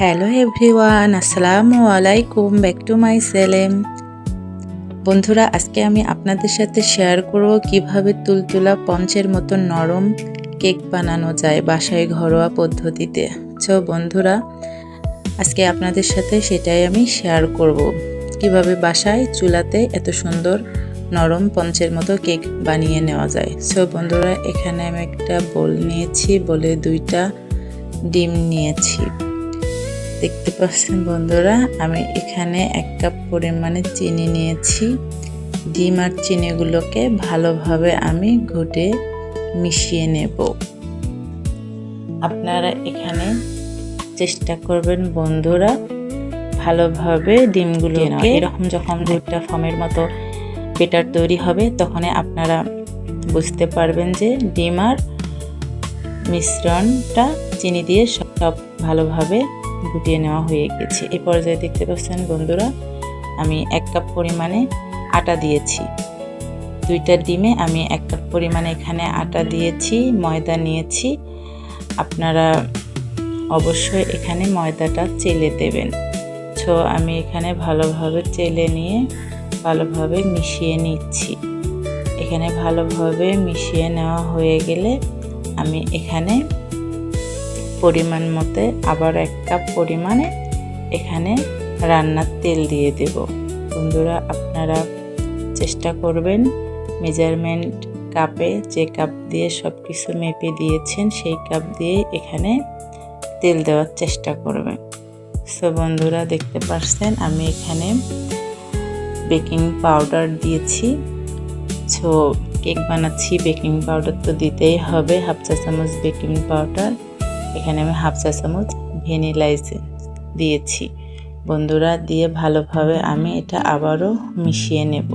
Hello everyone, আসসালামু আলাইকুম, back to my channel. বন্ধুরা, আজকে আমি আপনাদের সাথে শেয়ার করব কিভাবে তুলতুলা পঞ্চের মতো নরম কেক বানানো যায় বাসায় ঘরোয়া পদ্ধতিতে। বন্ধুরা, আজকে আপনাদের সাথে সেটাই আমি শেয়ার করব, কিভাবে বাসায় চুলাতে এত সুন্দর নরম পঞ্চের মতো কেক বানিয়ে নেওয়া যায়। বন্ধুরা, এখানে আমি একটা বোল নিয়েছি, বলে 2টা ডিম নিয়েছি। দেখতে পাচ্ছেন বন্ধুরা, আমি এখানে 1 কাপ পরিমাণে চিনি নিয়েছি। ডিম আর চিনিগুলোকে ভালোভাবে আমি ঘুটে মিশিয়ে নেব। আপনারা এখানে চেষ্টা করবেন বন্ধুরা ভালোভাবে ডিমগুলোকে এরকম যখন দুধটা ফর্মের মতো বেটার তৈরি হবে, তখন আপনারা বুঝতে পারবেন যে ডিম আর মিশ্রণটা চিনি দিয়ে সব ভালোভাবে গুটিয়ে নেওয়া হয়ে গেছে। এই পর্যায়ে দেখতে পাচ্ছেন বন্ধুরা, আমি 1 কাপ পরিমাণে আটা দিয়েছি। 2টা ডিমে আমি 1 কাপ পরিমাণে এখানে আটা দিয়েছি, ময়দা নিয়েছি। আপনারা অবশ্যই এখানে ময়দাটা চেলে দেবেন। আমি এখানে ভালোভাবে চেলে নিয়ে ভালোভাবে মিশিয়ে নিচ্ছি। এখানে ভালোভাবে মিশিয়ে নেওয়া হয়ে গেলে আমি এখানে পরিমাণ মতো আবার 1 কাপ পরিমাণে এখানে রান্নার তেল দিয়ে দেব। বন্ধুরা, আপনারা চেষ্টা করবেন মেজারমেন্ট কাপে, যে কাপ দিয়ে সব কিছু মেপে দিয়েছেন সেই কাপ দিয়ে এখানে তেল দেওয়ার চেষ্টা করবেন। বন্ধুরা, দেখতে পাচ্ছেন আমি এখানে বেকিং পাউডার দিয়েছি। কেক বানাচ্ছি, বেকিং পাউডার তো দিতেই হবে। 1/2 চা চামচ বেকিং পাউডার, এখানে আমি 1/2 চা চামচ ভ্যানিলা এসেন্স দিয়েছি। বন্ধুরা, দিয়ে ভালোভাবে আমি এটা আবারও মিশিয়ে নেব।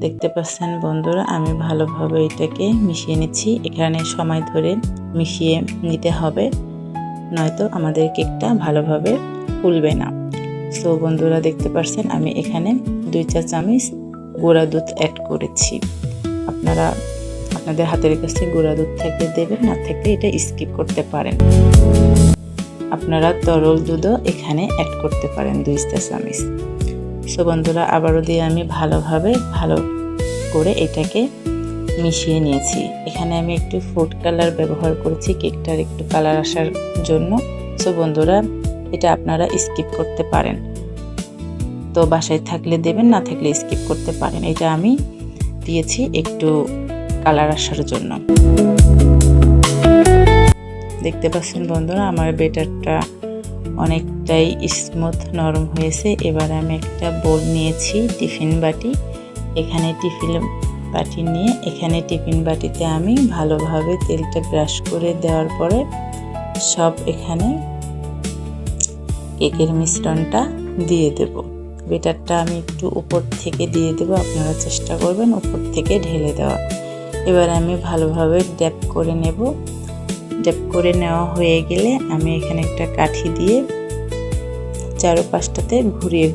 দেখতে পাচ্ছেন বন্ধুরা, আমি ভালোভাবে এটাকে মিশিয়ে নিচ্ছি। এখানে সময় ধরে মিশিয়ে নিতে হবে, নয়তো আমাদের কেকটা ভালোভাবে ফুলবে না। বন্ধুরা, দেখতে পাচ্ছেন আমি এখানে 2 চা চামচ গুঁড়া দুধ অ্যাড করেছি। আপনারা আপনাদের হাতের কাছে গুঁড়া দুধ থাকলে দেবেন, না থাকলে এটা স্কিপ করতে পারেন। আপনারা তরল দুধও এখানে অ্যাড করতে পারেন 2 চা চামচ। বন্ধুরা, আবারও দিয়ে আমি ভালো করে এটাকে মিশিয়ে নিয়েছি। এখানে আমি একটু ফুড কালার ব্যবহার করেছি কেকটার একটু কালার আসার জন্য। বন্ধুরা, এটা আপনারা স্কিপ করতে পারেন, তো বাসায় থাকলে দেবেন, না থাকলে স্কিপ করতে পারেন। এটা আমি দিয়েছি একটু কালার আসার জন্য। দেখতে পাচ্ছেন বন্ধুরা, আমার বেটারটা অনেকটাই স্মুথ নরম হয়েছে। এবার আমি একটা বোল নিয়েছি, টিফিন বাটি। এখানে টিফিন বাটি নিয়ে এখানে টিফিন বাটিতে আমি ভালোভাবে তেলটা ব্রাশ করে দেওয়ার পরে সব এখানে কেকের মিশ্রণটা দিয়ে দেব। বেটারটা আমি একটু উপর থেকে দিয়ে দেব, আপনারা চেষ্টা করবেন উপর থেকে ঢেলে দেওয়া। এবার আমি ভালোভাবে ড্যাপ করে নেব। ড্যাপ করে নেওয়া হয়ে গেলে আমি এখানে একটা কাঠি দিয়ে চারপাশটাতে ঘুরিয়ে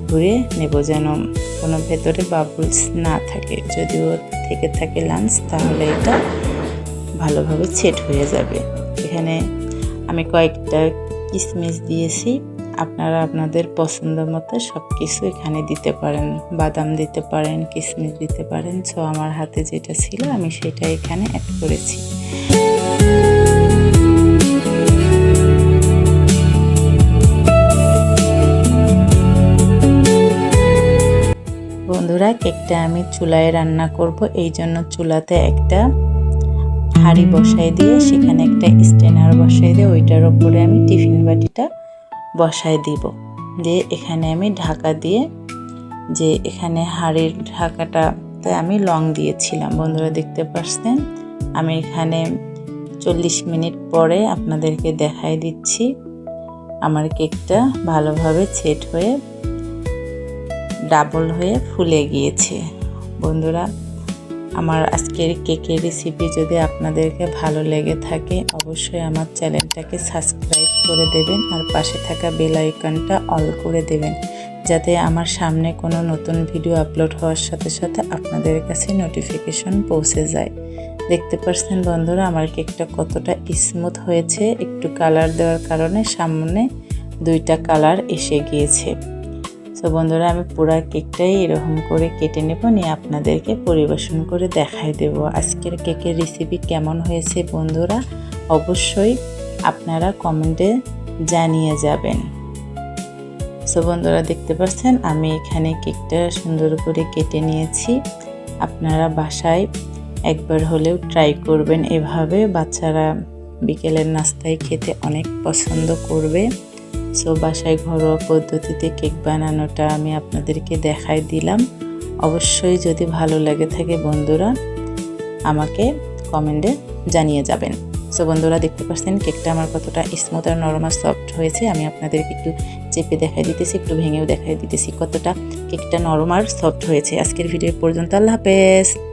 নেব, যেন কোনো ভেতরে বাবলস না থাকে। যদিও থেকে থাকে লাঞ্চ, তাহলে এটা ভালোভাবে সেট হয়ে যাবে। এখানে আমি কয়েকটা কিশমিশ দিয়েছি। আপনারা আপনাদের পছন্দ মতো সব কিছু এখানে দিতে পারেন, বাদাম দিতে পারেন, কিশমিশ দিতে পারেন। আমার হাতে যেটা ছিল আমি সেটা এখানে অ্যাড করেছি। বন্ধুরা, কেকটা আমি চুলায় রান্না করব, এই জন্য চুলাতে একটা হাঁড়ি বসাই দিয়ে সেখানে একটা স্ট্যান্ডার বসাই দিয়ে ওইটার উপরে আমি টিফিন বাটিটা বসাই দিব। দিয়ে এখানে আমি ঢাকা দিয়ে, যে এখানে হাঁড়ির ঢাকাটাতে আমি লং দিয়েছিলাম। বন্ধুরা, দেখতে পাচ্ছেন আমি এখানে 40 মিনিট পরে আপনাদেরকে দেখাই দিচ্ছি আমার কেকটা ভালোভাবে সেট হয়ে ডাবল হয়ে ফুলে গিয়েছে। বন্ধুরা, আমার আজকের কেকের রেসিপি যদি আপনাদেরকে ভালো লেগে থাকে, অবশ্যই আমার চ্যানেলটাকে সাবস্ক্রাইব করে দেবেন আর পাশে থাকা বেল আইকনটা অল করে দেবেন, যাতে আমার সামনে কোনো নতুন ভিডিও আপলোড হওয়ার সাথে সাথে আপনাদের কাছে নোটিফিকেশন পৌঁছে যায়। দেখতে পাচ্ছেন বন্ধুরা, আমার কেকটা কতটা স্মুথ হয়েছে। একটু কালার দেওয়ার কারণে সামনে দুইটা কালার এসে গিয়েছে। সো বন্ধুরা আমি পুরো কেকটাই এরকম করে কেটে নেব, নিয়ে আপনাদেরকে পরিবেশন করে দেখাই দেব। আজকের কেকের রেসিপি কেমন হয়েছে বন্ধুরা অবশ্যই আপনারা কমেন্টে জানিয়ে যাবেন। সো বন্ধুরা দেখতে পাচ্ছেন আমি এখানে কেকটা সুন্দর করে কেটে নিয়েছি। আপনারা বাসায় একবার হলেও ট্রাই করবেন এভাবে, বাচ্চারা বিকেলের নাস্তায় খেতে অনেক পছন্দ করবে। সো বাসায় ঘরোয়া পদ্ধতিতে কেক বানানোটা আমি আপনাদেরকে দেখাই দিলাম। অবশ্যই যদি ভালো লাগে থাকে বন্ধুরা আমাকে কমেন্টে জানিয়ে যাবেন। সো বন্ধুরা দেখতে পাচ্ছেন কেকটা আমার কতটা স্মুথ আর নরম আর সফট হয়েছে। আমি আপনাদেরকে একটু চেপে দেখাই দিতেছি, একটু ভেঙেও দেখাই দিতেছি কতটা কেকটা নরম আর সফট হয়েছে। আজকের ভিডিও পর্যন্ত, আল্লাহ হাফেজ।